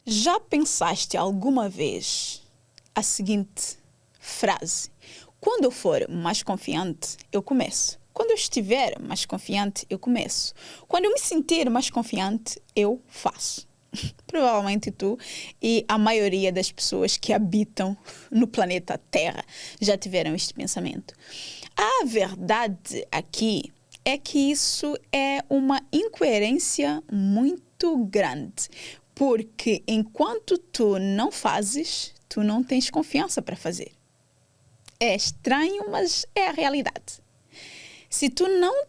Já pensaste alguma vez a seguinte frase? Quando eu for mais confiante, eu começo. Quando eu estiver mais confiante, eu começo. Quando eu me sentir mais confiante, eu faço. Provavelmente tu e a maioria das pessoas que habitam no planeta Terra já tiveram este pensamento. A verdade aqui é que isso é uma incoerência muito grande. Porque enquanto tu não fazes, tu não tens confiança para fazer. É estranho, mas é a realidade. Se tu não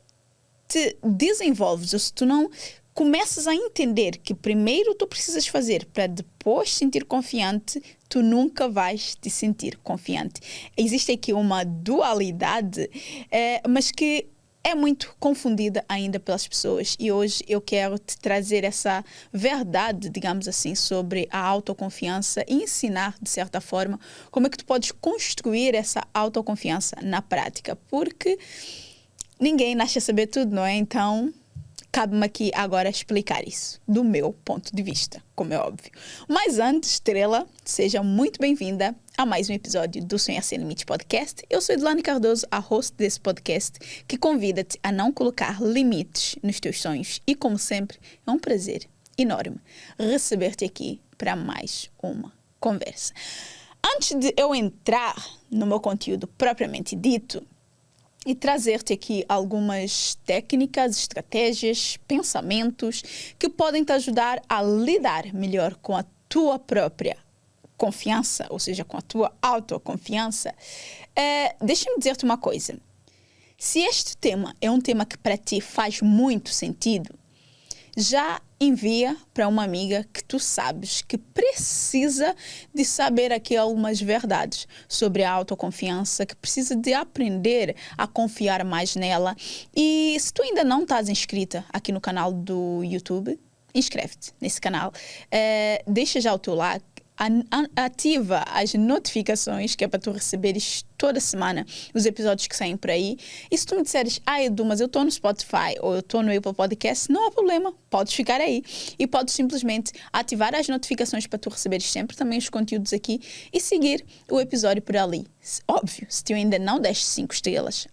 te desenvolves, ou se tu não começas a entender que primeiro tu precisas fazer para depois sentir confiante, tu nunca vais te sentir confiante. Existe aqui uma dualidade, mas que é muito confundida ainda pelas pessoas, e hoje eu quero te trazer essa verdade, digamos assim, sobre a autoconfiança e ensinar, de certa forma, como é que tu podes construir essa autoconfiança na prática, porque ninguém nasce a saber tudo, não é? Então, cabe-me aqui agora explicar isso, do meu ponto de vista, como é óbvio. Mas antes, Estrela, seja muito bem-vinda a mais um episódio do Sonhar Sem Limites Podcast. Eu sou Edilane Cardoso, a host desse podcast, que convida-te a não colocar limites nos teus sonhos. E, como sempre, é um prazer enorme receber-te aqui para mais uma conversa. Antes de eu entrar no meu conteúdo propriamente dito, e trazer-te aqui algumas técnicas, estratégias, pensamentos que podem te ajudar a lidar melhor com a tua própria confiança, ou seja, com a tua autoconfiança. Deixa-me dizer-te uma coisa. Se este tema é um tema que para ti faz muito sentido, já envia para uma amiga que tu sabes que precisa de saber aqui algumas verdades sobre a autoconfiança, que precisa de aprender a confiar mais nela. E se tu ainda não estás inscrita aqui no canal do YouTube, inscreve-te nesse canal, deixa já o teu like, ativa as notificações, que é para tu receberes toda semana os episódios que saem por aí. E se tu me disseres, Edu, mas eu estou no Spotify ou eu estou no Apple Podcast, não há problema, podes ficar aí. E podes simplesmente ativar as notificações para tu receberes sempre também os conteúdos aqui e seguir o episódio por ali. Óbvio, se tu ainda não deste 5 estrelas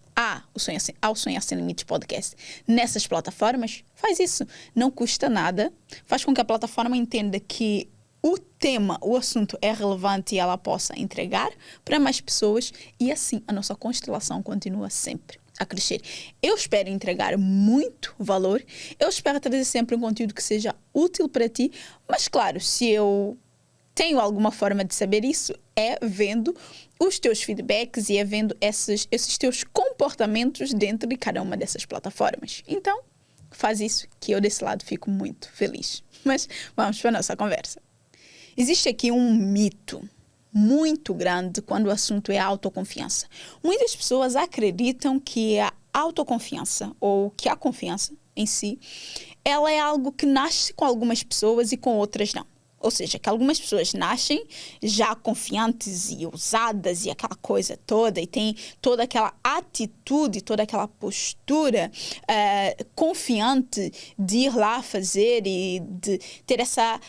ao Sonhar Sem Limites Podcast nessas plataformas, faz isso. Não custa nada, faz com que a plataforma entenda que o tema, o assunto é relevante e ela possa entregar para mais pessoas, e assim a nossa constelação continua sempre a crescer. Eu espero entregar muito valor, eu espero trazer sempre um conteúdo que seja útil para ti, mas claro, se eu tenho alguma forma de saber isso, é vendo os teus feedbacks e é vendo esses teus comportamentos dentro de cada uma dessas plataformas. Então, faz isso que eu desse lado fico muito feliz. Mas vamos para a nossa conversa. Existe aqui um mito muito grande quando o assunto é autoconfiança. Muitas pessoas acreditam que a autoconfiança, ou que a confiança em si, ela é algo que nasce com algumas pessoas e com outras não. Ou seja, que algumas pessoas nascem já confiantes e ousadas e aquela coisa toda, e tem toda aquela atitude, toda aquela postura confiante de ir lá fazer e de ter essa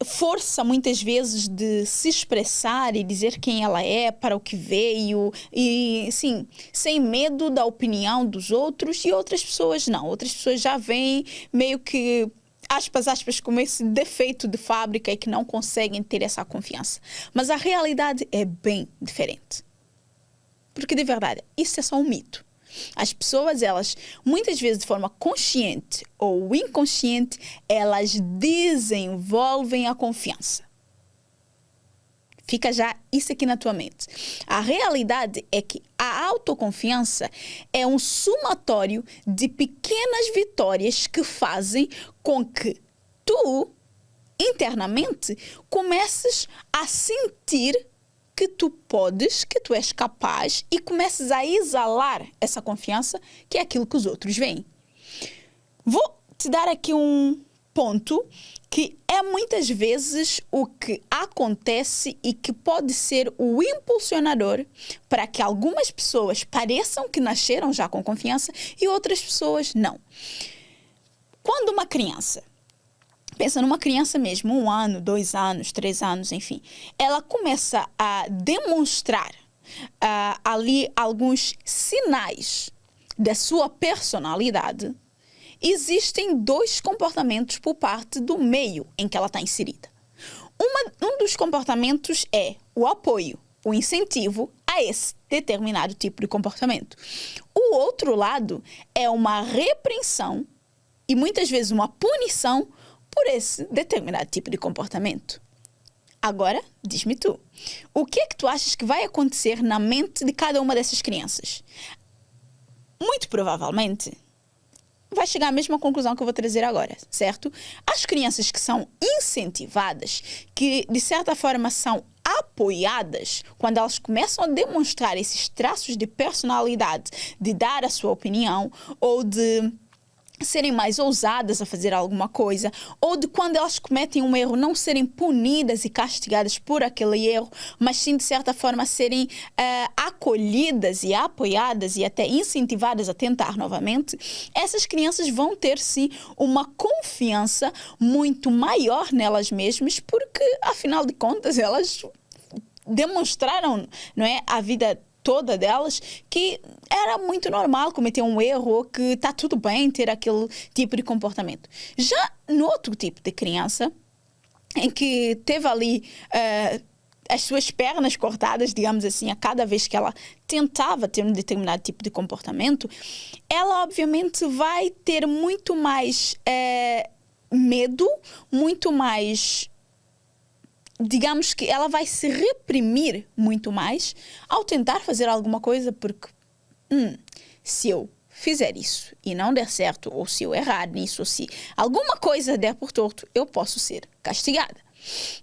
força, muitas vezes, de se expressar e dizer quem ela é, para o que veio, e, sim, sem medo da opinião dos outros, e outras pessoas não. Outras pessoas já vêm meio que, aspas, com esse defeito de fábrica e que não conseguem ter essa confiança. Mas a realidade é bem diferente. Porque, de verdade, isso é só um mito. As pessoas, elas, muitas vezes de forma consciente ou inconsciente, elas desenvolvem a confiança. Fica já isso aqui na tua mente. A realidade é que a autoconfiança é um somatório de pequenas vitórias que fazem com que tu, internamente, comeces a sentir que tu podes, que tu és capaz, e comeces a exalar essa confiança, que é aquilo que os outros veem. Vou te dar aqui um ponto que é muitas vezes o que acontece e que pode ser o impulsionador para que algumas pessoas pareçam que nasceram já com confiança e outras pessoas não. Quando uma criança pensa numa criança mesmo, 1 ano, 2 anos, 3 anos, enfim. Ela começa a demonstrar ali alguns sinais da sua personalidade. Existem 2 comportamentos por parte do meio em que ela está inserida. Um dos comportamentos é o apoio, o incentivo a esse determinado tipo de comportamento. O outro lado é uma repreensão e muitas vezes uma punição por esse determinado tipo de comportamento. Agora, diz-me tu, o que é que tu achas que vai acontecer na mente de cada uma dessas crianças? Muito provavelmente vai chegar à mesma conclusão que eu vou trazer agora, certo? As crianças que são incentivadas, que de certa forma são apoiadas, quando elas começam a demonstrar esses traços de personalidade, de dar a sua opinião ou de serem mais ousadas a fazer alguma coisa, ou de quando elas cometem um erro não serem punidas e castigadas por aquele erro, mas sim de certa forma serem acolhidas e apoiadas e até incentivadas a tentar novamente, essas crianças vão ter sim uma confiança muito maior nelas mesmas, porque afinal de contas elas demonstraram, não é, a vida toda delas, que era muito normal cometer um erro ou que está tudo bem ter aquele tipo de comportamento. Já no outro tipo de criança, em que teve ali as suas pernas cortadas, digamos assim, a cada vez que ela tentava ter um determinado tipo de comportamento, ela obviamente vai ter muito mais medo, muito mais... digamos que ela vai se reprimir muito mais ao tentar fazer alguma coisa, porque se eu fizer isso e não der certo, ou se eu errar nisso, ou se alguma coisa der por torto, eu posso ser castigada.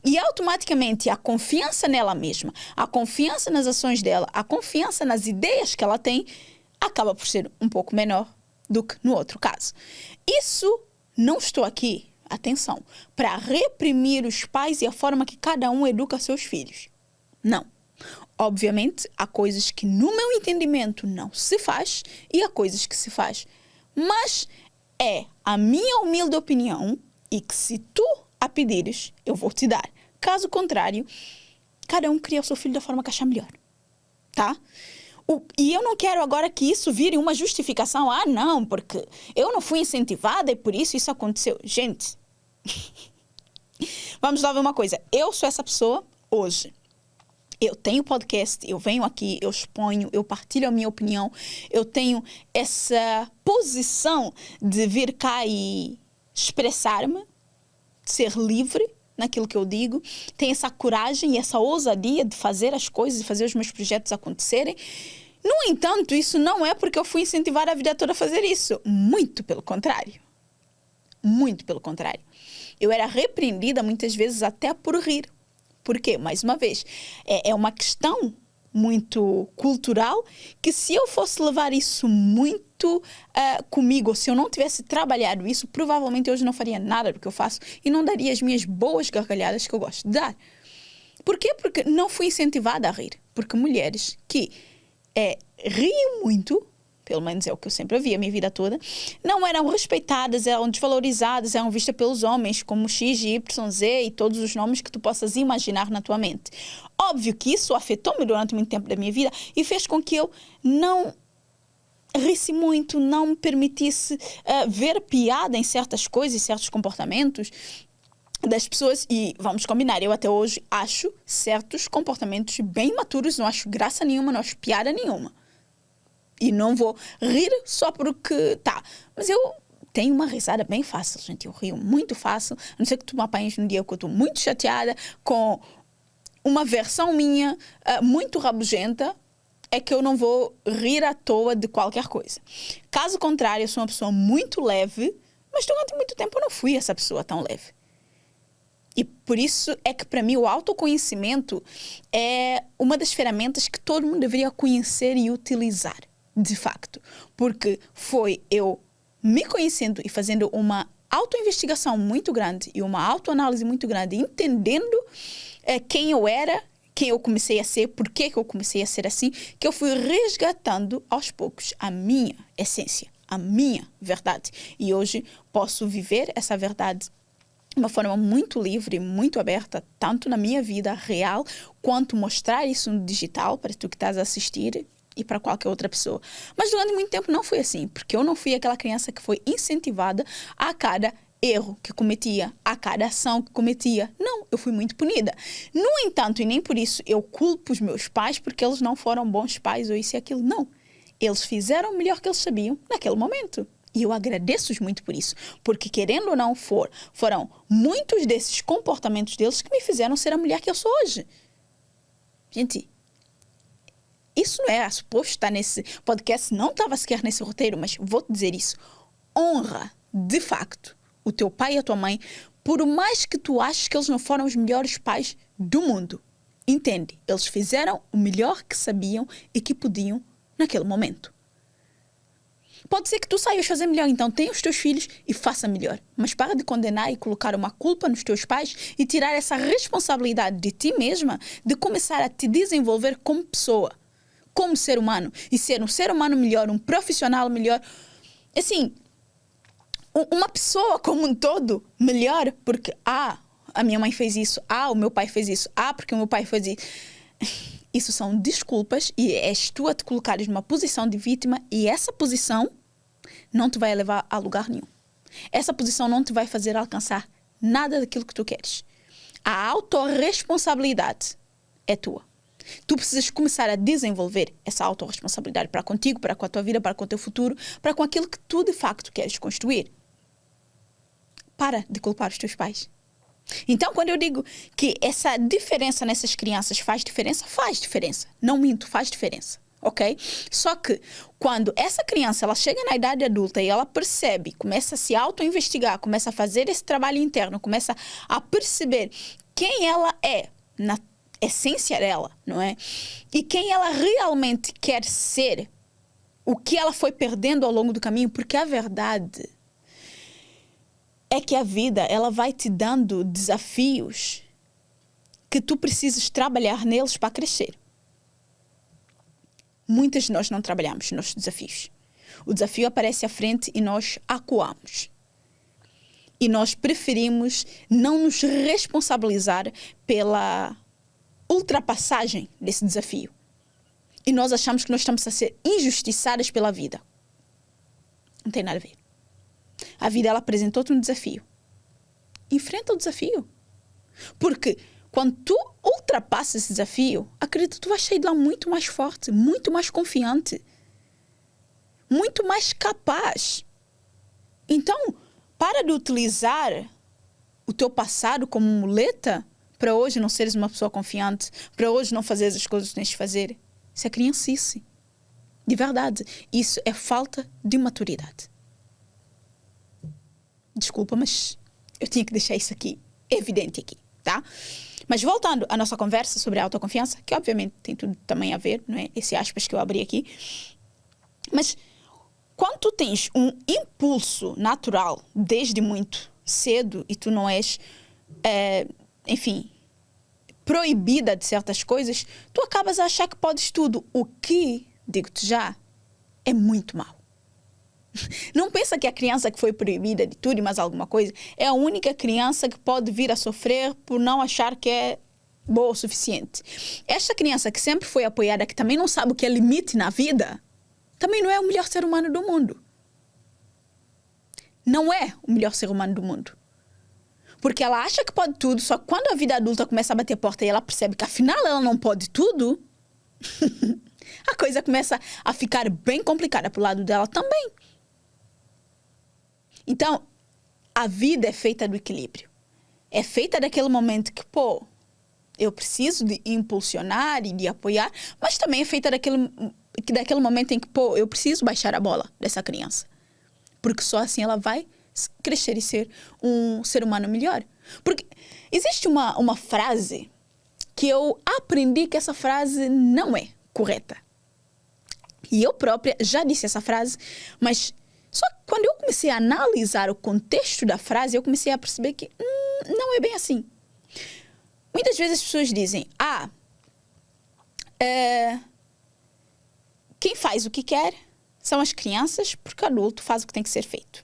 E automaticamente a confiança nela mesma, a confiança nas ações dela, a confiança nas ideias que ela tem, acaba por ser um pouco menor do que no outro caso. Isso não estou aqui, atenção, para reprimir os pais e a forma que cada um educa seus filhos. Não. Obviamente, há coisas que no meu entendimento não se faz e há coisas que se faz. Mas é a minha humilde opinião e que se tu a pedires, eu vou te dar. Caso contrário, cada um cria o seu filho da forma que achar melhor. Tá? E eu não quero agora que isso vire uma justificação. Ah, não, porque eu não fui incentivada e por isso aconteceu. Gente, vamos lá ver uma coisa. Eu sou essa pessoa hoje. Eu tenho podcast, eu venho aqui, eu exponho, eu partilho a minha opinião. Eu tenho essa posição de vir cá e expressar-me, ser livre naquilo que eu digo. Tenho essa coragem e essa ousadia de fazer as coisas e fazer os meus projetos acontecerem. No entanto, isso não é porque eu fui incentivar a vida toda a fazer isso. Muito pelo contrário. Muito pelo contrário. Eu era repreendida muitas vezes até por rir. Por quê? Mais uma vez, é uma questão muito cultural que se eu fosse levar isso muito comigo, ou se eu não tivesse trabalhado isso, provavelmente hoje não faria nada do que eu faço e não daria as minhas boas gargalhadas que eu gosto de dar. Por quê? Porque não fui incentivada a rir. Porque mulheres que riem muito, pelo menos é o que eu sempre vi a minha vida toda, não eram respeitadas, eram desvalorizadas, eram vistas pelos homens como X, Y, Z e todos os nomes que tu possas imaginar na tua mente. Óbvio que isso afetou-me durante muito tempo da minha vida e fez com que eu não risse muito, não me permitisse ver piada em certas coisas e certos comportamentos das pessoas. E vamos combinar, eu até hoje acho certos comportamentos bem imaturos, não acho graça nenhuma, não acho piada nenhuma. E não vou rir só porque tá. Mas eu tenho uma risada bem fácil, gente. Eu rio muito fácil. A não ser que tu me apanhes num dia que eu estou muito chateada com uma versão minha muito rabugenta, é que eu não vou rir à toa de qualquer coisa. Caso contrário, eu sou uma pessoa muito leve, mas durante muito tempo eu não fui essa pessoa tão leve. E por isso é que para mim o autoconhecimento é uma das ferramentas que todo mundo deveria conhecer e utilizar. De facto, porque foi eu me conhecendo e fazendo uma autoinvestigação muito grande e uma autoanálise muito grande, entendendo quem eu era, quem eu comecei a ser, por que eu comecei a ser assim, que eu fui resgatando aos poucos a minha essência, a minha verdade. E hoje posso viver essa verdade de uma forma muito livre, muito aberta, tanto na minha vida real, quanto mostrar isso no digital, para tu que estás a assistir e para qualquer outra pessoa. Mas durante muito tempo não foi assim, porque eu não fui aquela criança que foi incentivada a cada erro que cometia, a cada ação que cometia. Não, eu fui muito punida. No entanto, e nem por isso eu culpo os meus pais porque eles não foram bons pais ou isso e aquilo. Não. Eles fizeram o melhor que eles sabiam naquele momento. E eu agradeço-os muito por isso. Porque, querendo ou não, foram muitos desses comportamentos deles que me fizeram ser a mulher que eu sou hoje. Gente, isso não era suposto estar nesse podcast, não estava sequer nesse roteiro, mas vou-te dizer isso. Honra, de facto, o teu pai e a tua mãe, por mais que tu aches que eles não foram os melhores pais do mundo. Entende? Eles fizeram o melhor que sabiam e que podiam naquele momento. Pode ser que tu saias fazer melhor, então tenha os teus filhos e faça melhor. Mas para de condenar e colocar uma culpa nos teus pais e tirar essa responsabilidade de ti mesma de começar a te desenvolver como pessoa, como ser humano. E ser um ser humano melhor, um profissional melhor. Assim, uma pessoa como um todo melhor porque, a minha mãe fez isso, o meu pai fez isso, porque o meu pai fez isso. Isso são desculpas e és tu a te colocares numa posição de vítima e essa posição não te vai levar a lugar nenhum. Essa posição não te vai fazer alcançar nada daquilo que tu queres. A autorresponsabilidade é tua. Tu precisas começar a desenvolver essa autorresponsabilidade para contigo, para com a tua vida, para com o teu futuro, para com aquilo que tu de facto queres construir. Para de culpar os teus pais. Então, quando eu digo que essa diferença nessas crianças faz diferença. Não minto, faz diferença, ok? Só que quando essa criança ela chega na idade adulta e ela percebe, começa a se auto-investigar, começa a fazer esse trabalho interno, começa a perceber quem ela é na essência dela, não é? E quem ela realmente quer ser, o que ela foi perdendo ao longo do caminho, porque a verdade é que a vida, ela vai te dando desafios que tu precisas trabalhar neles para crescer. Muitas de nós não trabalhamos nos desafios. O desafio aparece à frente e nós acuamos. E nós preferimos não nos responsabilizar pela ultrapassagem desse desafio. E nós achamos que nós estamos a ser injustiçadas pela vida. Não tem nada a ver. A vida, ela apresentou-te um desafio. Enfrenta o desafio. Porque quando tu ultrapassas esse desafio, acredito que tu vais sair de lá muito mais forte, muito mais confiante, muito mais capaz. Então, para de utilizar o teu passado como muleta para hoje não seres uma pessoa confiante, para hoje não fazeres as coisas que tens de fazer. Isso é criancice. De verdade. Isso é falta de maturidade. Desculpa, mas eu tinha que deixar isso aqui evidente aqui, tá? Mas voltando à nossa conversa sobre a autoconfiança, que obviamente tem tudo também a ver, não é? Esse aspas que eu abri aqui. Mas quando tu tens um impulso natural desde muito cedo e tu não és, enfim, proibida de certas coisas, tu acabas a achar que podes tudo. O que, digo-te já, é muito mau. Não pensa que a criança que foi proibida de tudo e mais alguma coisa é a única criança que pode vir a sofrer por não achar que é boa o suficiente. Esta criança que sempre foi apoiada, que também não sabe o que é limite na vida, também não é o melhor ser humano do mundo. Não é o melhor ser humano do mundo. Porque ela acha que pode tudo, só que quando a vida adulta começa a bater a porta e ela percebe que afinal ela não pode tudo, a coisa começa a ficar bem complicada pro lado dela também. Então, a vida é feita do equilíbrio. É feita daquele momento que, eu preciso de impulsionar e de apoiar, mas também é feita daquele momento em que, eu preciso baixar a bola dessa criança. Porque só assim ela vai crescer e ser um ser humano melhor. Porque existe uma frase que eu aprendi que essa frase não é correta. E eu própria já disse essa frase, mas só que quando eu comecei a analisar o contexto da frase, eu comecei a perceber que não é bem assim. Muitas vezes as pessoas dizem, quem faz o que quer são as crianças, porque adulto faz o que tem que ser feito.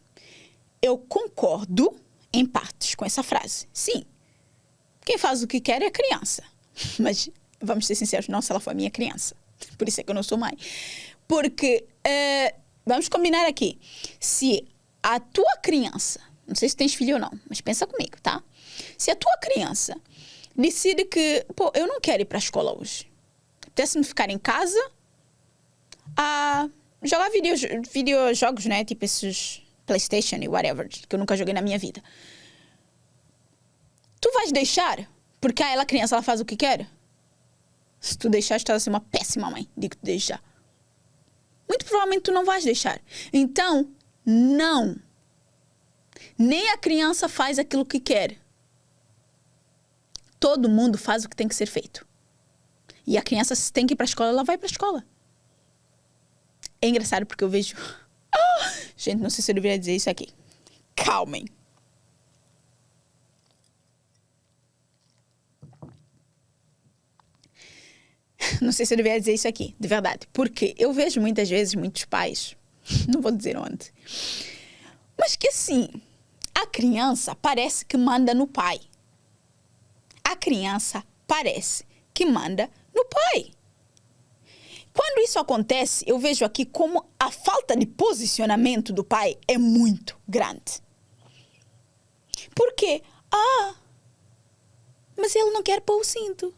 Eu concordo em partes com essa frase. Sim, quem faz o que quer é a criança. Mas, vamos ser sinceros, não se ela foi minha criança. Por isso é que eu não sou mãe. Porque, vamos combinar aqui. Se a tua criança, não sei se tens filho ou não, mas pensa comigo, tá? Se a tua criança decide que, eu não quero ir para a escola hoje. Apetece-me ficar em casa a jogar videojogos, né? Tipo esses PlayStation e whatever, que eu nunca joguei na minha vida. Tu vais deixar? Porque ela, criança, ela faz o que quer? Se tu deixar, estás a ser uma péssima mãe. Digo-te desde já. Muito provavelmente tu não vais deixar. Então, não. Nem a criança faz aquilo que quer. Todo mundo faz o que tem que ser feito. E a criança, se tem que ir para a escola, ela vai para a escola. É engraçado porque eu vejo... Gente, não sei se eu deveria dizer isso aqui. Calmem. Não sei se eu deveria dizer isso aqui, de verdade. Porque eu vejo muitas vezes muitos pais, não vou dizer onde, mas que assim, a criança parece que manda no pai. A criança parece que manda no pai. Quando isso acontece, eu vejo aqui como a falta de posicionamento do pai é muito grande. Por quê? Mas ele não quer pôr o cinto.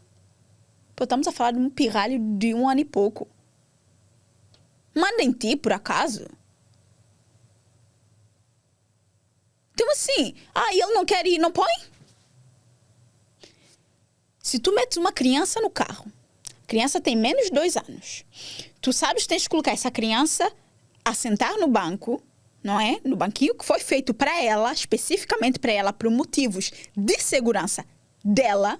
Estamos a falar de um pirralho de 1 ano e pouco. Manda em ti, por acaso? Então assim, ele não quer ir, não põe? Se tu metes uma criança no carro, a criança tem menos de 2 anos, tu sabes que tens que colocar essa criança a sentar no banco, não é? No banquinho que foi feito para ela, especificamente para ela, por motivos de segurança dela.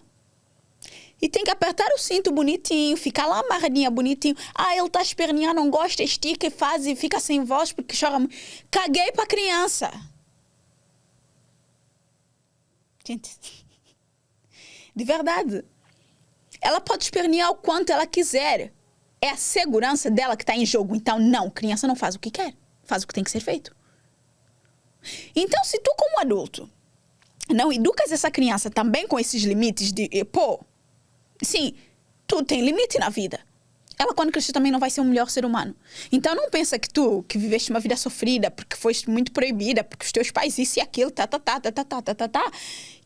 E tem que apertar o cinto bonitinho, ficar lá amarradinha bonitinho. Ele tá esperneando, não gosta, estica e faz e fica sem voz porque chora. Caguei pra criança. Gente, de verdade. Ela pode espernear o quanto ela quiser. É a segurança dela que está em jogo. Então, não, criança não faz o que quer. Faz o que tem que ser feito. Então, se tu como adulto não educas essa criança também com esses limites de, sim, tu tem limite na vida. Ela, quando crescer, também não vai ser o melhor ser humano. Então, não pensa que tu, que viveste uma vida sofrida, porque foste muito proibida, porque os teus pais isso e aquilo,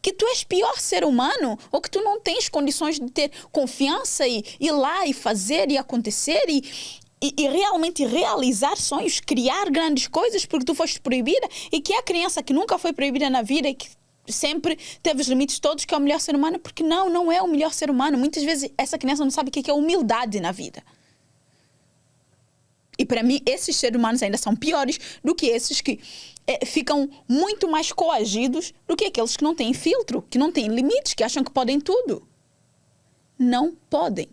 que tu és pior ser humano, ou que tu não tens condições de ter confiança e ir lá e fazer e acontecer e realmente realizar sonhos, criar grandes coisas porque tu foste proibida, e que é a criança que nunca foi proibida na vida e que sempre teve os limites todos, que é o melhor ser humano, porque não é o melhor ser humano. Muitas vezes essa criança não sabe o que é humildade na vida. E para mim, esses seres humanos ainda são piores do que esses que ficam muito mais coagidos do que aqueles que não têm filtro, que não têm limites, que acham que podem tudo. Não podem.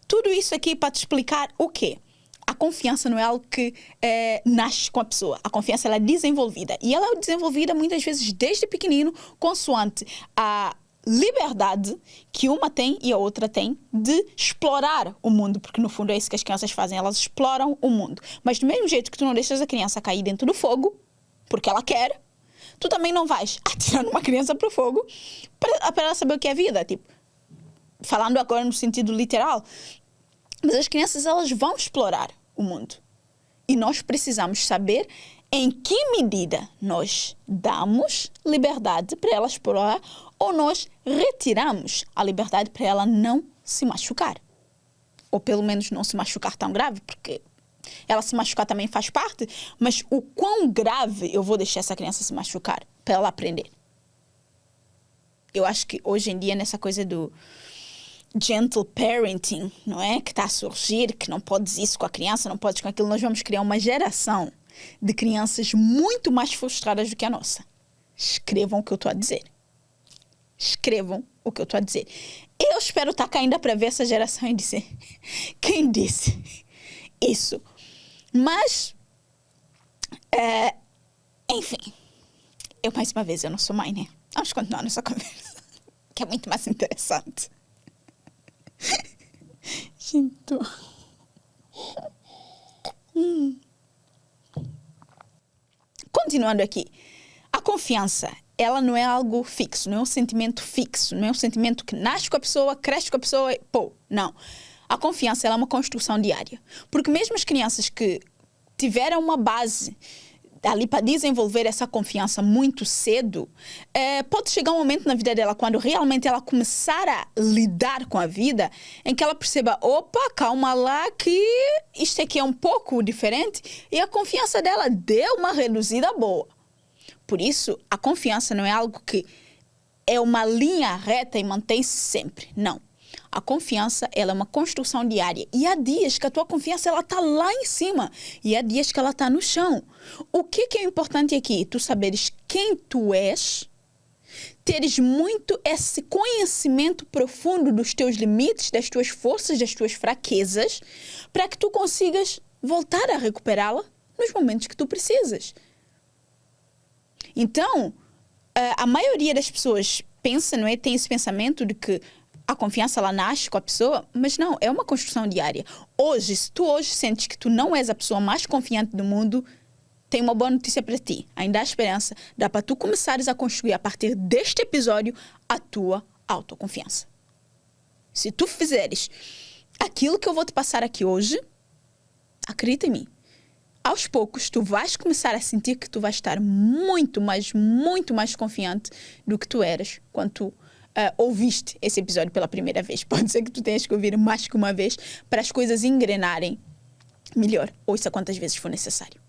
Tudo isso aqui para te explicar o quê? A confiança não é algo que nasce com a pessoa. A confiança ela é desenvolvida. E ela é desenvolvida muitas vezes desde pequenino, consoante a liberdade que uma tem e a outra tem de explorar o mundo. Porque no fundo é isso que as crianças fazem. Elas exploram o mundo. Mas do mesmo jeito que tu não deixas a criança cair dentro do fogo, porque ela quer, tu também não vais atirar uma criança para o fogo para ela saber o que é vida. Tipo, falando agora no sentido literal. Mas as crianças, elas vão explorar o mundo. E nós precisamos saber em que medida nós damos liberdade para ela explorar ou nós retiramos a liberdade para ela não se machucar. Ou pelo menos não se machucar tão grave, porque ela se machucar também faz parte, mas o quão grave eu vou deixar essa criança se machucar para ela aprender? Eu acho que hoje em dia, nessa coisa do gentle parenting, não é? Que está a surgir, que não podes isso com a criança, não podes com aquilo. Nós vamos criar uma geração de crianças muito mais frustradas do que a nossa. Escrevam o que eu estou a dizer. Escrevam o que eu estou a dizer. Eu espero estar cá ainda para ver essa geração e dizer quem disse isso. Mas, enfim, mais uma vez, eu não sou mãe, né? Vamos continuar nossa conversa, que é muito mais interessante. Gente. Continuando aqui. A A confiança, ela não é algo fixo, não é um sentimento fixo, não é um sentimento que nasce com a pessoa, cresce com a pessoa e pô, não. A confiança, ela é uma construção diária. Porque mesmo as crianças que tiveram uma base ali para desenvolver essa confiança muito cedo, pode chegar um momento na vida dela, quando realmente ela começar a lidar com a vida, em que ela perceba, opa, calma lá, que isto aqui é um pouco diferente, e a confiança dela deu uma reduzida boa. Por isso, a confiança não é algo que é uma linha reta e mantém-se sempre. Não. A confiança, ela é uma construção diária. E há dias que a tua confiança está lá em cima. E há dias que ela está no chão. O que é importante aqui? Tu saberes quem tu és, teres muito esse conhecimento profundo dos teus limites, das tuas forças, das tuas fraquezas, para que tu consigas voltar a recuperá-la nos momentos que tu precisas. Então, a maioria das pessoas pensa, não é? Tem esse pensamento de que a confiança, ela nasce com a pessoa, mas não, é uma construção diária. Hoje, se tu hoje sentes que tu não és a pessoa mais confiante do mundo, tem uma boa notícia para ti. Ainda há esperança. Dá para tu começares a construir, a partir deste episódio, a tua autoconfiança. Se tu fizeres aquilo que eu vou te passar aqui hoje, acredita em mim. Aos poucos, tu vais começar a sentir que tu vais estar muito mais confiante do que tu eras quando tu ouviste esse episódio pela primeira vez. Pode ser que tu tenhas que ouvir mais que uma vez para as coisas engrenarem melhor. Ouça quantas vezes for necessário.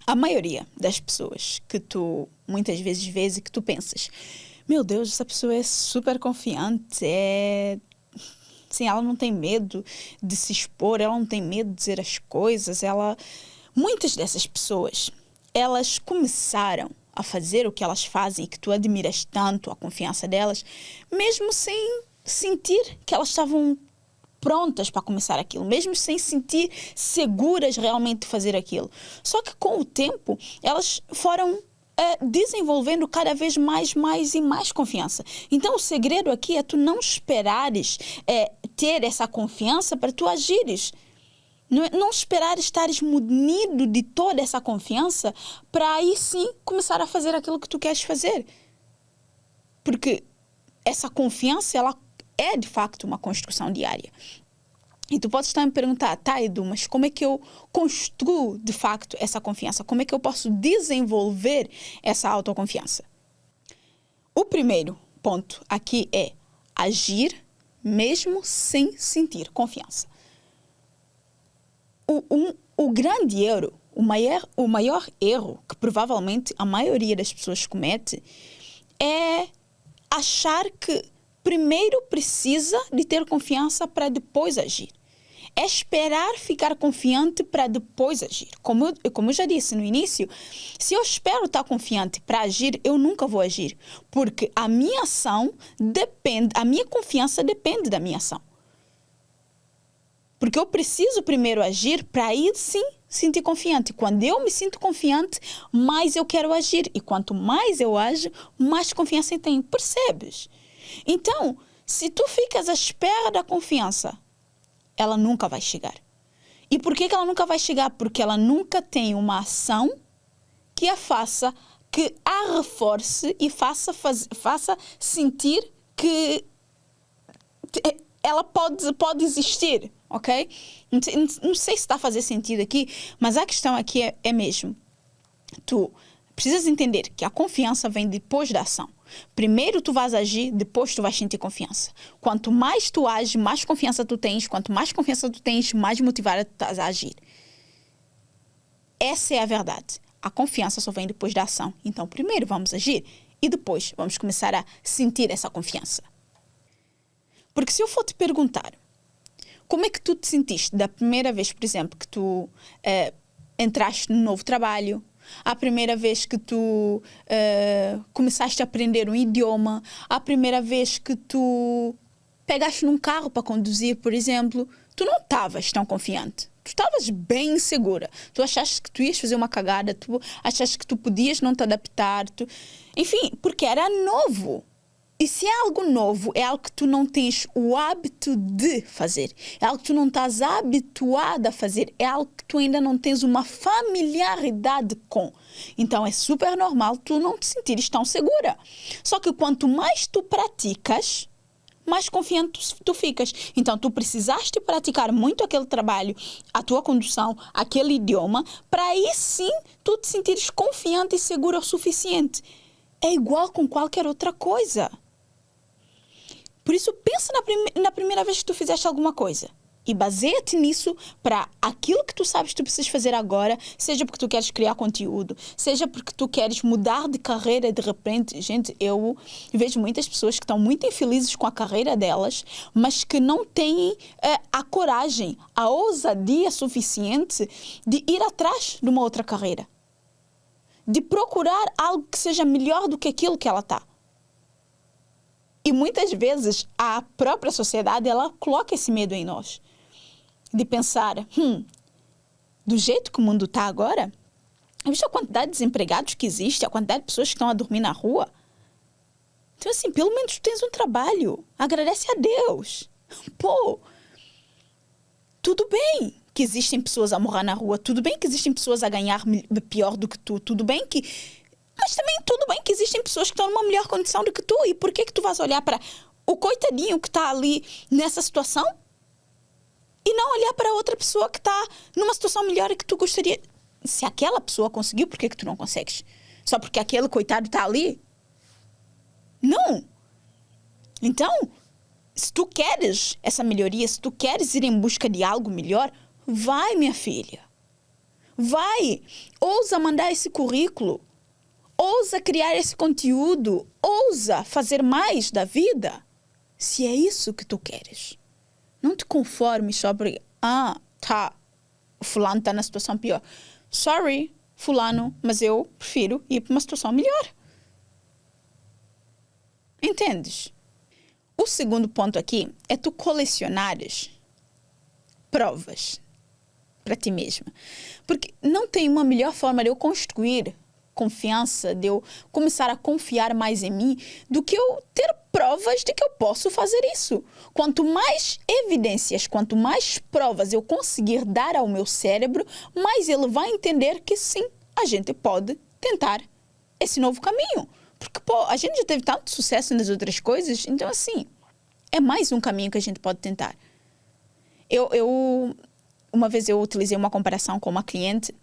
A maioria das pessoas que tu muitas vezes vês e que tu pensas, meu Deus, essa pessoa é super confiante, sim, ela não tem medo de se expor, ela não tem medo de dizer as coisas, Muitas dessas pessoas, elas começaram a fazer o que elas fazem e que tu admiras tanto a confiança delas, mesmo sem sentir que elas estavam prontas para começar aquilo, mesmo sem sentir seguras realmente de fazer aquilo. Só que com o tempo, elas foram desenvolvendo cada vez mais e mais confiança. Então, o segredo aqui é tu não esperares ter essa confiança para tu agires. Não esperar estares munido de toda essa confiança para aí sim começar a fazer aquilo que tu queres fazer. Porque essa confiança, ela é de facto uma construção diária. E tu podes estar a me perguntar, tá, Edu, mas como é que eu construo de facto essa confiança? Como é que eu posso desenvolver essa autoconfiança? O primeiro ponto aqui é agir mesmo sem sentir confiança. O grande erro, o maior erro que provavelmente a maioria das pessoas comete é achar que primeiro precisa de ter confiança para depois agir. É esperar ficar confiante para depois agir. Como eu já disse no início, se eu espero estar confiante para agir, eu nunca vou agir. Porque a minha confiança depende da minha ação. Porque eu preciso primeiro agir para aí sim sentir confiante. Quando eu me sinto confiante, mais eu quero agir. E quanto mais eu ajo, mais confiança eu tenho. Percebes? Então, se tu ficas à espera da confiança, ela nunca vai chegar. E por que ela nunca vai chegar? Porque ela nunca tem uma ação que a faça, que a reforce e faça sentir que ela pode existir. Ok? Não sei se está a fazer sentido aqui, mas a questão aqui é mesmo. Tu precisas entender que a confiança vem depois da ação. Primeiro tu vais agir, depois tu vais sentir confiança. Quanto mais tu ages, mais confiança tu tens. Quanto mais confiança tu tens, mais motivada tu estás a agir. Essa é a verdade. A confiança só vem depois da ação. Então, primeiro vamos agir e depois vamos começar a sentir essa confiança. Porque se eu for te perguntar, como é que tu te sentiste da primeira vez, por exemplo, que tu entraste num novo trabalho, a primeira vez que tu começaste a aprender um idioma, a primeira vez que tu pegaste num carro para conduzir, por exemplo, tu não estavas tão confiante. Tu estavas bem insegura. Tu achaste que tu ias fazer uma cagada, tu achaste que tu podias não te adaptar. Enfim, porque era novo. E se é algo novo, é algo que tu não tens o hábito de fazer, é algo que tu não estás habituado a fazer, é algo que tu ainda não tens uma familiaridade com. Então é super normal tu não te sentires tão segura. Só que quanto mais tu praticas, mais confiante tu ficas. Então tu precisaste praticar muito aquele trabalho, a tua condução, aquele idioma, para aí sim tu te sentires confiante e segura o suficiente. É igual com qualquer outra coisa. Por isso, pensa na primeira vez que tu fizeste alguma coisa. E baseia-te nisso para aquilo que tu sabes que tu precisas fazer agora, seja porque tu queres criar conteúdo, seja porque tu queres mudar de carreira de repente. Gente, eu vejo muitas pessoas que estão muito infelizes com a carreira delas, mas que não têm a coragem, a ousadia suficiente de ir atrás de uma outra carreira. De procurar algo que seja melhor do que aquilo que ela está. E muitas vezes a própria sociedade, ela coloca esse medo em nós. De pensar, do jeito que o mundo está agora, visto a quantidade de desempregados que existe, a quantidade de pessoas que estão a dormir na rua. Então assim, pelo menos tu tens um trabalho. Agradece a Deus. Pô, tudo bem que existem pessoas a morrer na rua, tudo bem que existem pessoas a ganhar pior do que tu, tudo bem que... Mas também tudo bem que existem pessoas que estão numa melhor condição do que tu. E por que tu vais olhar para o coitadinho que está ali nessa situação e não olhar para outra pessoa que está numa situação melhor e que tu gostaria... Se aquela pessoa conseguiu, por que tu não consegues? Só porque aquele coitado está ali? Não. Então, se tu queres essa melhoria, se tu queres ir em busca de algo melhor, vai, minha filha. Vai. Ousa mandar esse currículo. Ousa criar esse conteúdo. Ousa fazer mais da vida. Se é isso que tu queres. Não te conformes só porque... o fulano está na situação pior. Sorry, fulano, mas eu prefiro ir para uma situação melhor. Entendes? O segundo ponto aqui é tu colecionares provas para ti mesma. Porque não tem uma melhor forma de eu construir confiança, de eu começar a confiar mais em mim, do que eu ter provas de que eu posso fazer isso. Quanto mais evidências, quanto mais provas eu conseguir dar ao meu cérebro, mais ele vai entender que sim, a gente pode tentar esse novo caminho. Porque, a gente já teve tanto sucesso nas outras coisas, então, assim, é mais um caminho que a gente pode tentar. Uma vez eu utilizei uma comparação com uma cliente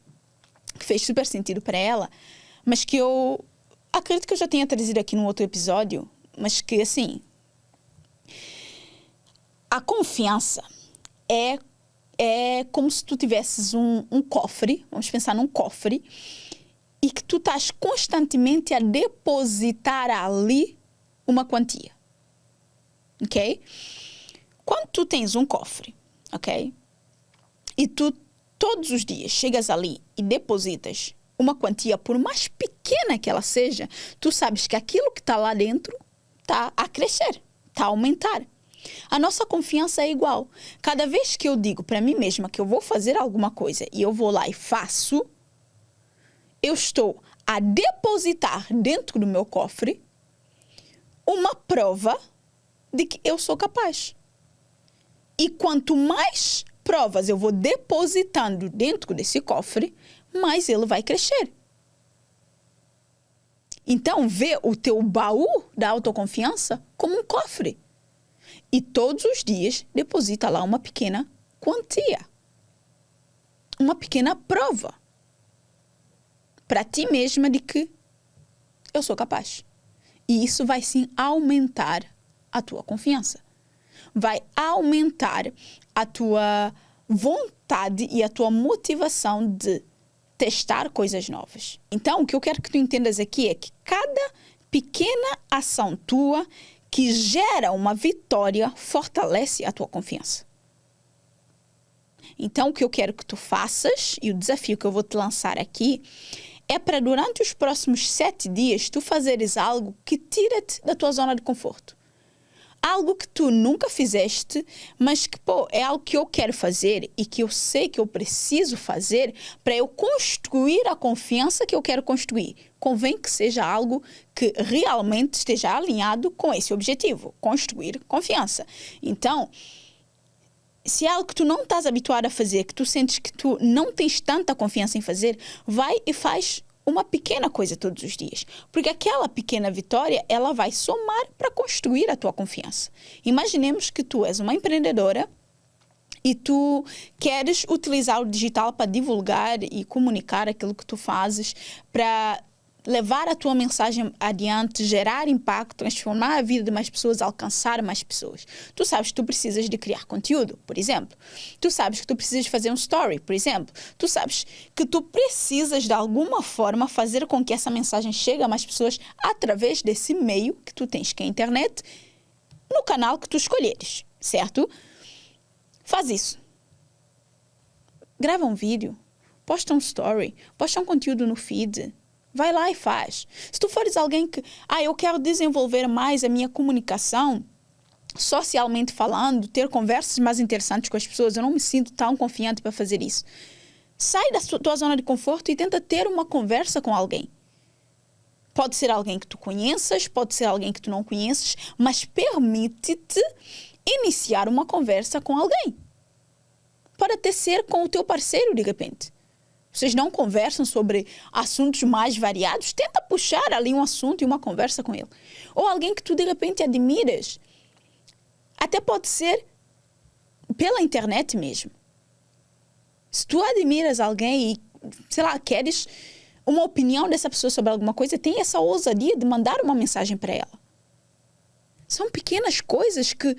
que fez super sentido para ela, mas que eu acredito que eu já tenha trazido aqui num outro episódio, mas que, assim, a confiança é como se tu tivesses um cofre, vamos pensar num cofre, e que tu estás constantemente a depositar ali uma quantia. Ok? Quando tu tens um cofre, ok? E tu todos os dias chegas ali e depositas uma quantia, por mais pequena que ela seja, tu sabes que aquilo que está lá dentro está a crescer, está a aumentar. A nossa confiança é igual. Cada vez que eu digo para mim mesma que eu vou fazer alguma coisa e eu vou lá e faço, eu estou a depositar dentro do meu cofre uma prova de que eu sou capaz. E quanto mais provas eu vou depositando dentro desse cofre, mais ele vai crescer. Então, vê o teu baú da autoconfiança como um cofre. E todos os dias deposita lá uma pequena quantia. Uma pequena prova. Para ti mesma de que eu sou capaz. E isso vai sim aumentar a tua confiança. Vai aumentar a tua vontade e a tua motivação de testar coisas novas. Então, o que eu quero que tu entendas aqui é que cada pequena ação tua que gera uma vitória fortalece a tua confiança. Então, o que eu quero que tu faças, e o desafio que eu vou te lançar aqui, é para durante os próximos 7 dias tu fazeres algo que tira-te da tua zona de conforto. algo que tu nunca fizeste, mas que, é algo que eu quero fazer e que eu sei que eu preciso fazer para eu construir a confiança que eu quero construir. Convém que seja algo que realmente esteja alinhado com esse objetivo, construir confiança. Então, se é algo que tu não estás habituado a fazer, que tu sentes que tu não tens tanta confiança em fazer, vai e faz uma pequena coisa todos os dias. Porque aquela pequena vitória, ela vai somar para construir a tua confiança. Imaginemos que tu és uma empreendedora e tu queres utilizar o digital para divulgar e comunicar aquilo que tu fazes, para levar a tua mensagem adiante, gerar impacto, transformar a vida de mais pessoas, alcançar mais pessoas. Tu sabes que tu precisas de criar conteúdo, por exemplo. Tu sabes que tu precisas fazer um story, por exemplo. Tu sabes que tu precisas, de alguma forma, fazer com que essa mensagem chegue a mais pessoas através desse meio que tu tens, que é a internet, no canal que tu escolheres, certo? Faz isso. Grava um vídeo, posta um story, posta um conteúdo no feed. Vai lá e faz. Se tu fores alguém que, eu quero desenvolver mais a minha comunicação, socialmente falando, ter conversas mais interessantes com as pessoas, eu não me sinto tão confiante para fazer isso. Sai da tua zona de conforto e tenta ter uma conversa com alguém. Pode ser alguém que tu conheças, pode ser alguém que tu não conheces, mas permite-te iniciar uma conversa com alguém. Pode até ser com o teu parceiro, de repente. Vocês não conversam sobre assuntos mais variados, tenta puxar ali um assunto e uma conversa com ele. Ou alguém que tu de repente admiras. Até pode ser pela internet mesmo. Se tu admiras alguém e, queres uma opinião dessa pessoa sobre alguma coisa, tem essa ousadia de mandar uma mensagem para ela. São pequenas coisas que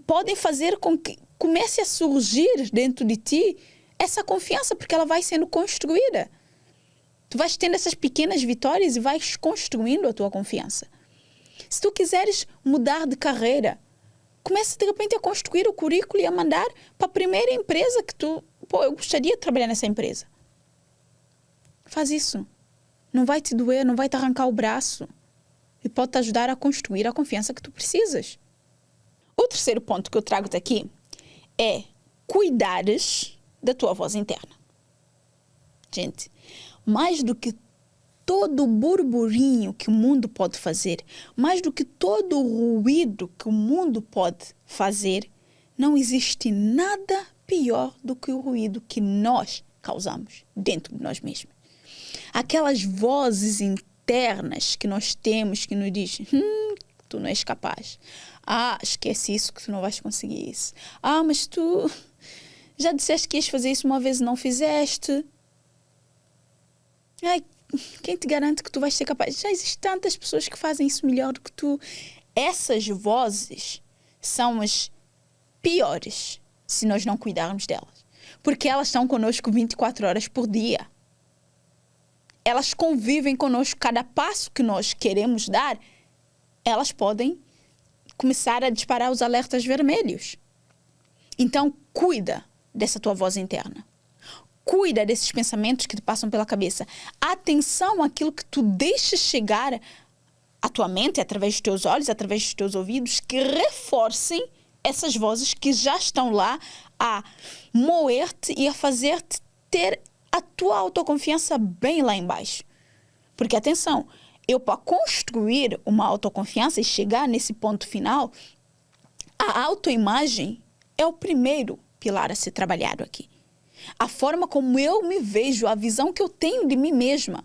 podem fazer com que comece a surgir dentro de ti essa confiança, porque ela vai sendo construída. Tu vais tendo essas pequenas vitórias e vais construindo a tua confiança. Se tu quiseres mudar de carreira, comece de repente a construir o currículo e a mandar para a primeira empresa que tu... eu gostaria de trabalhar nessa empresa. Faz isso. Não vai te doer, não vai te arrancar o braço. E pode te ajudar a construir a confiança que tu precisas. O terceiro ponto que eu trago daqui é cuidares da tua voz interna. Gente, mais do que todo o burburinho que o mundo pode fazer, mais do que todo o ruído que o mundo pode fazer, não existe nada pior do que o ruído que nós causamos dentro de nós mesmos. Aquelas vozes internas que nós temos que nos dizem, tu não és capaz. Esquece isso que tu não vais conseguir isso. Mas tu... já disseste que ias fazer isso uma vez e não fizeste. Quem te garante que tu vais ser capaz? Já existem tantas pessoas que fazem isso melhor do que tu. Essas vozes são as piores se nós não cuidarmos delas. Porque elas estão connosco 24 horas por dia. Elas convivem connosco. Cada passo que nós queremos dar, elas podem começar a disparar os alertas vermelhos. Então, cuida dessa tua voz interna. Cuida desses pensamentos que te passam pela cabeça. Atenção àquilo que tu deixas chegar à tua mente, através dos teus olhos, através dos teus ouvidos, que reforcem essas vozes que já estão lá a moer-te e a fazer-te ter a tua autoconfiança bem lá embaixo. Porque, atenção, eu para construir uma autoconfiança e chegar nesse ponto final, a autoimagem é o primeiro pilar a ser trabalhado aqui. A forma como eu me vejo, a visão que eu tenho de mim mesma.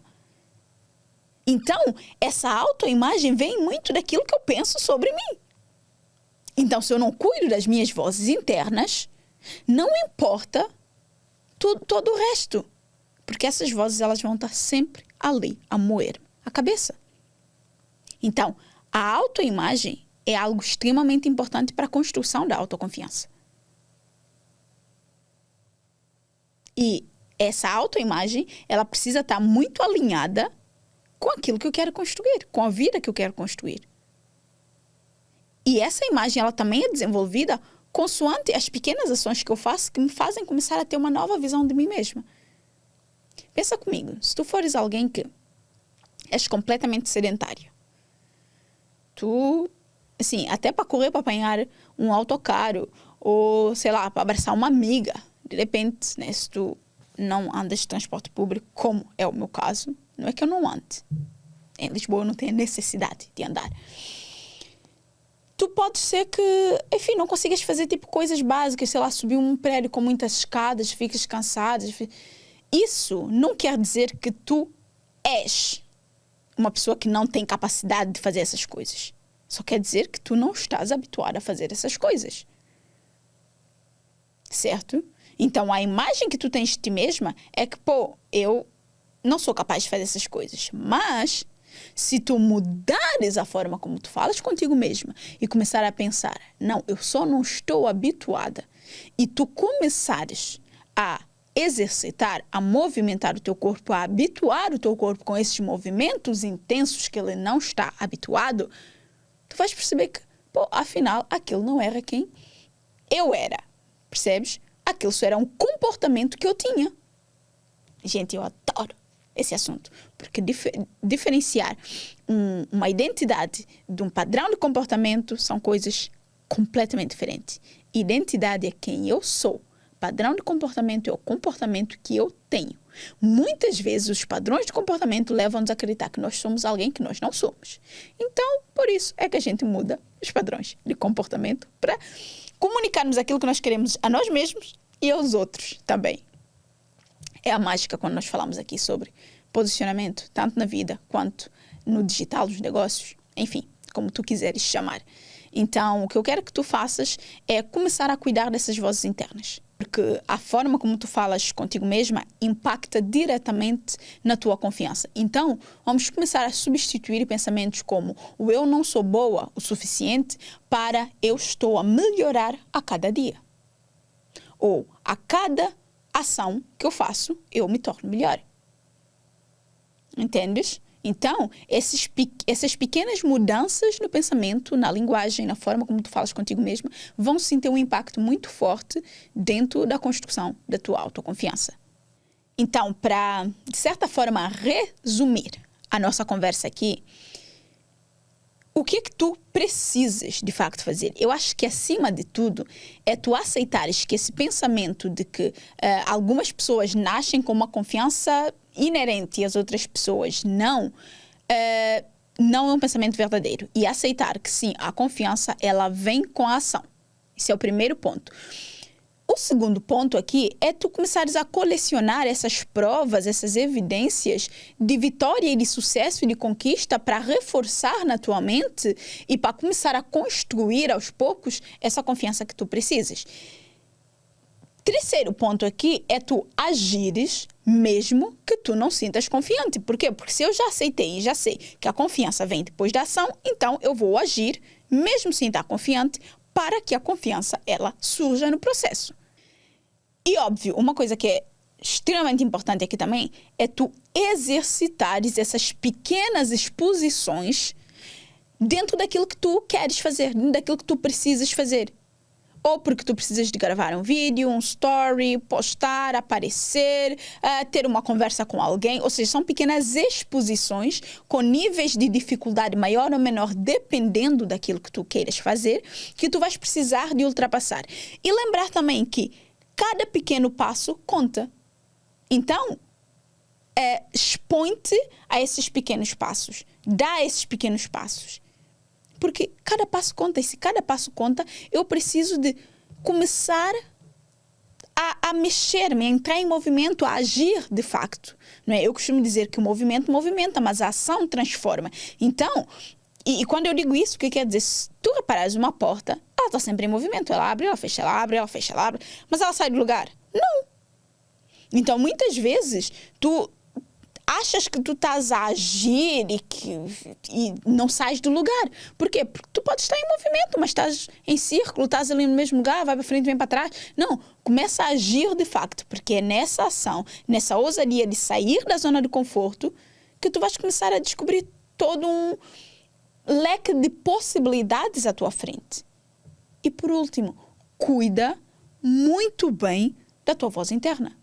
Então, essa autoimagem vem muito daquilo que eu penso sobre mim. Então, se eu não cuido das minhas vozes internas, não importa todo o resto. Porque essas vozes, elas vão estar sempre ali, a moer a cabeça. Então, a autoimagem é algo extremamente importante para a construção da autoconfiança. E essa autoimagem, ela precisa estar muito alinhada com aquilo que eu quero construir, com a vida que eu quero construir. E essa imagem, ela também é desenvolvida consoante as pequenas ações que eu faço que me fazem começar a ter uma nova visão de mim mesma. Pensa comigo, se tu fores alguém que és completamente sedentário, tu assim, até para correr para apanhar um autocarro ou, sei lá, para abraçar uma amiga. De repente, né, se tu não andas de transporte público, como é o meu caso, não é que eu não ande. Em Lisboa eu não tenho necessidade de andar. Tu pode ser que, enfim, não consigas fazer tipo coisas básicas, sei lá, subir um prédio com muitas escadas, ficas cansado. Isso não quer dizer que tu és uma pessoa que não tem capacidade de fazer essas coisas. Só quer dizer que tu não estás habituado a fazer essas coisas. Certo? Então, a imagem que tu tens de ti mesma é que, pô, eu não sou capaz de fazer essas coisas. Mas, se tu mudares a forma como tu falas contigo mesma e começar a pensar, não, eu só não estou habituada, e tu começares a exercitar, a movimentar o teu corpo, a habituar o teu corpo com esses movimentos intensos que ele não está habituado, tu vais perceber que, pô, afinal, aquilo não era quem eu era. Percebes? Aquilo só era um comportamento que eu tinha. Gente, eu adoro esse assunto. Porque diferenciar uma identidade de um padrão de comportamento são coisas completamente diferentes. Identidade é quem eu sou. Padrão de comportamento é o comportamento que eu tenho. Muitas vezes os padrões de comportamento levam-nos a acreditar que nós somos alguém que nós não somos. Então, por isso é que a gente muda os padrões de comportamento para comunicarmos aquilo que nós queremos a nós mesmos e aos outros também. É a mágica quando nós falamos aqui sobre posicionamento, tanto na vida quanto no digital, nos negócios, enfim, como tu quiseres chamar. Então, o que eu quero que tu faças é começar a cuidar dessas vozes internas. Porque a forma como tu falas contigo mesma impacta diretamente na tua confiança. Então, vamos começar a substituir pensamentos como o eu não sou boa o suficiente para eu estou a melhorar a cada dia. Ou a cada ação que eu faço, eu me torno melhor. Entendes? Então, essas pequenas mudanças no pensamento, na linguagem, na forma como tu falas contigo mesma, vão sim ter um impacto muito forte dentro da construção da tua autoconfiança. Então, para, de certa forma, resumir a nossa conversa aqui, o que é que tu precisas, de facto, fazer? Eu acho que, acima de tudo, é tu aceitares que esse pensamento de que algumas pessoas nascem com uma confiança inerente e as outras pessoas não é um pensamento verdadeiro. E aceitar que, sim, a confiança, ela vem com a ação. Esse é o primeiro ponto. O segundo ponto aqui é tu começares a colecionar essas provas, essas evidências de vitória e de sucesso e de conquista para reforçar na tua mente e para começar a construir aos poucos essa confiança que tu precisas. Terceiro ponto aqui é tu agires mesmo que tu não sintas confiante. Por quê? Porque se eu já aceitei e já sei que a confiança vem depois da ação, então eu vou agir mesmo sem estar confiante para que a confiança ela surja no processo. E óbvio, uma coisa que é extremamente importante aqui também é tu exercitares essas pequenas exposições dentro daquilo que tu queres fazer, dentro daquilo que tu precisas fazer. Ou porque tu precisas de gravar um vídeo, um story, postar, aparecer, ter uma conversa com alguém. Ou seja, são pequenas exposições com níveis de dificuldade maior ou menor, dependendo daquilo que tu queiras fazer, que tu vais precisar de ultrapassar. E lembrar também que cada pequeno passo conta. Então, expõe-te a esses pequenos passos. Dá esses pequenos passos. Porque cada passo conta. E se cada passo conta, eu preciso de começar a mexer-me, a entrar em movimento, a agir de facto. Não é? Eu costumo dizer que o movimento movimenta, mas a ação transforma. Então, e quando eu digo isso, o que quer dizer? Se tu reparares uma porta, ela está sempre em movimento. Ela abre, ela fecha, ela abre, ela fecha, ela abre. Mas ela sai do lugar? Não. Então, muitas vezes, tu achas que tu estás a agir e não sais do lugar. Por quê? Porque tu podes estar em movimento, mas estás em círculo, estás ali no mesmo lugar, vai para frente, vem para trás. Não, começa a agir de facto, porque é nessa ação, nessa ousadia de sair da zona de conforto, que tu vais começar a descobrir todo um leque de possibilidades à tua frente. E por último, cuida muito bem da tua voz interna.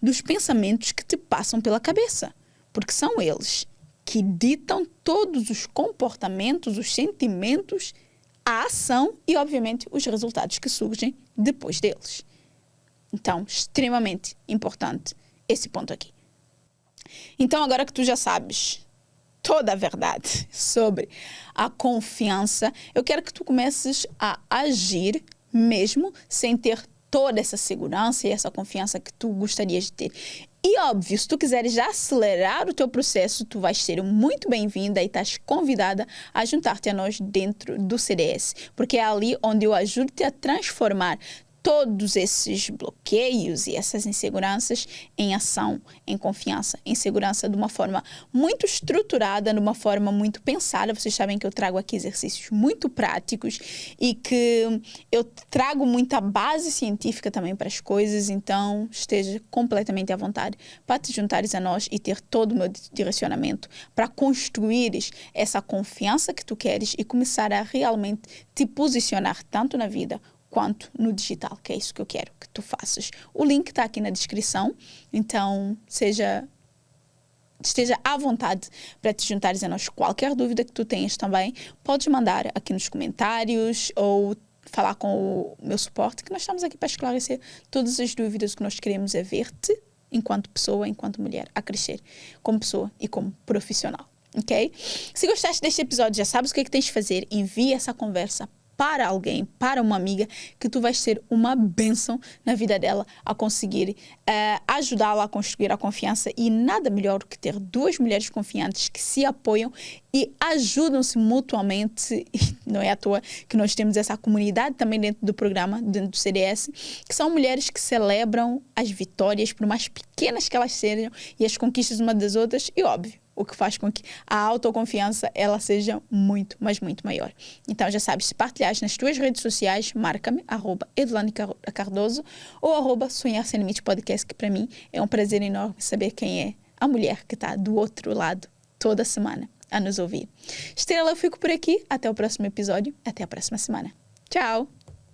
Dos pensamentos que te passam pela cabeça, porque são eles que ditam todos os comportamentos, os sentimentos a ação e, obviamente, os resultados que surgem depois deles. Então, extremamente importante esse ponto aqui. Então, agora que tu já sabes toda a verdade sobre a confiança, eu quero que tu comeces a agir mesmo sem ter toda essa segurança e essa confiança que tu gostarias de ter. E óbvio, se tu quiseres já acelerar o teu processo, tu vais ser muito bem-vinda e estás convidada a juntar-te a nós dentro do CDS, porque é ali onde eu ajudo-te a transformar todos esses bloqueios e essas inseguranças em ação, em confiança, em segurança, de uma forma muito estruturada, de uma forma muito pensada. Vocês sabem que eu trago aqui exercícios muito práticos e que eu trago muita base científica também para as coisas, então esteja completamente à vontade para te juntares a nós e ter todo o meu direcionamento para construires essa confiança que tu queres e começar a realmente te posicionar tanto na vida quanto no digital, que é isso que eu quero que tu faças. O link está aqui na descrição, então esteja à vontade para te juntares a nós. Qualquer dúvida que tu tenhas também, podes mandar aqui nos comentários ou falar com o meu suporte, que nós estamos aqui para esclarecer todas as dúvidas. Que nós queremos é ver-te enquanto pessoa, enquanto mulher, a crescer como pessoa e como profissional, ok? Se gostaste deste episódio, já sabes o que é que tens de fazer. Envia essa conversa para alguém, para uma amiga, que tu vais ser uma bênção na vida dela a conseguir ajudá-la a construir a confiança. E nada melhor do que ter duas mulheres confiantes que se apoiam e ajudam-se mutuamente. E não é à toa que nós temos essa comunidade também dentro do programa, dentro do CDS, que são mulheres que celebram as vitórias, por mais pequenas que elas sejam, e as conquistas umas das outras, e óbvio, o que faz com que a autoconfiança ela seja muito, mas muito maior. Então já sabes, se partilhares nas tuas redes sociais, marca-me, @EdelaneCardoso ou @Sonhar Sem Limites Podcast, que para mim é um prazer enorme saber quem é a mulher que está do outro lado toda semana a nos ouvir. Estrela, eu fico por aqui. Até o próximo episódio. Até a próxima semana. Tchau!